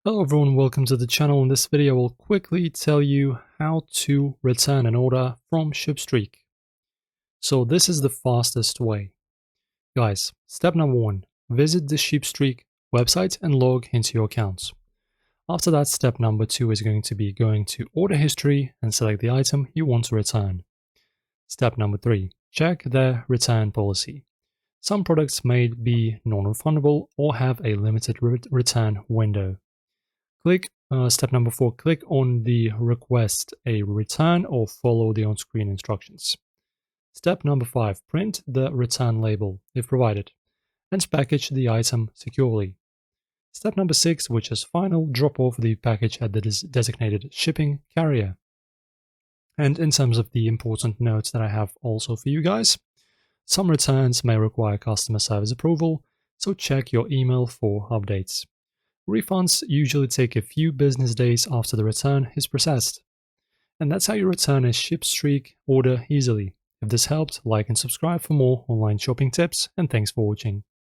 Hello everyone, welcome to the channel. In this video I will quickly tell you how to return an order from Shipstreak. So this is the fastest way. Guys, step number 1, visit the Shipstreak website and log into your accounts. After that, step number 2 is going to be going to order history and select the item you want to return. Step number 3, check their return policy. Some products may be non-refundable or have a limited return window. Step number 4, click on the request a return or follow the on-screen instructions. Step number 5, print the return label, if provided, and package the item securely. Step number 6, which is final, drop off the package at the designated shipping carrier. And in terms of the important notes that I have also for you guys, some returns may require customer service approval, so check your email for updates. Refunds usually take a few business days after the return is processed. And that's how you return a Shipstreak order easily. If this helped, like and subscribe for more online shopping tips, and thanks for watching.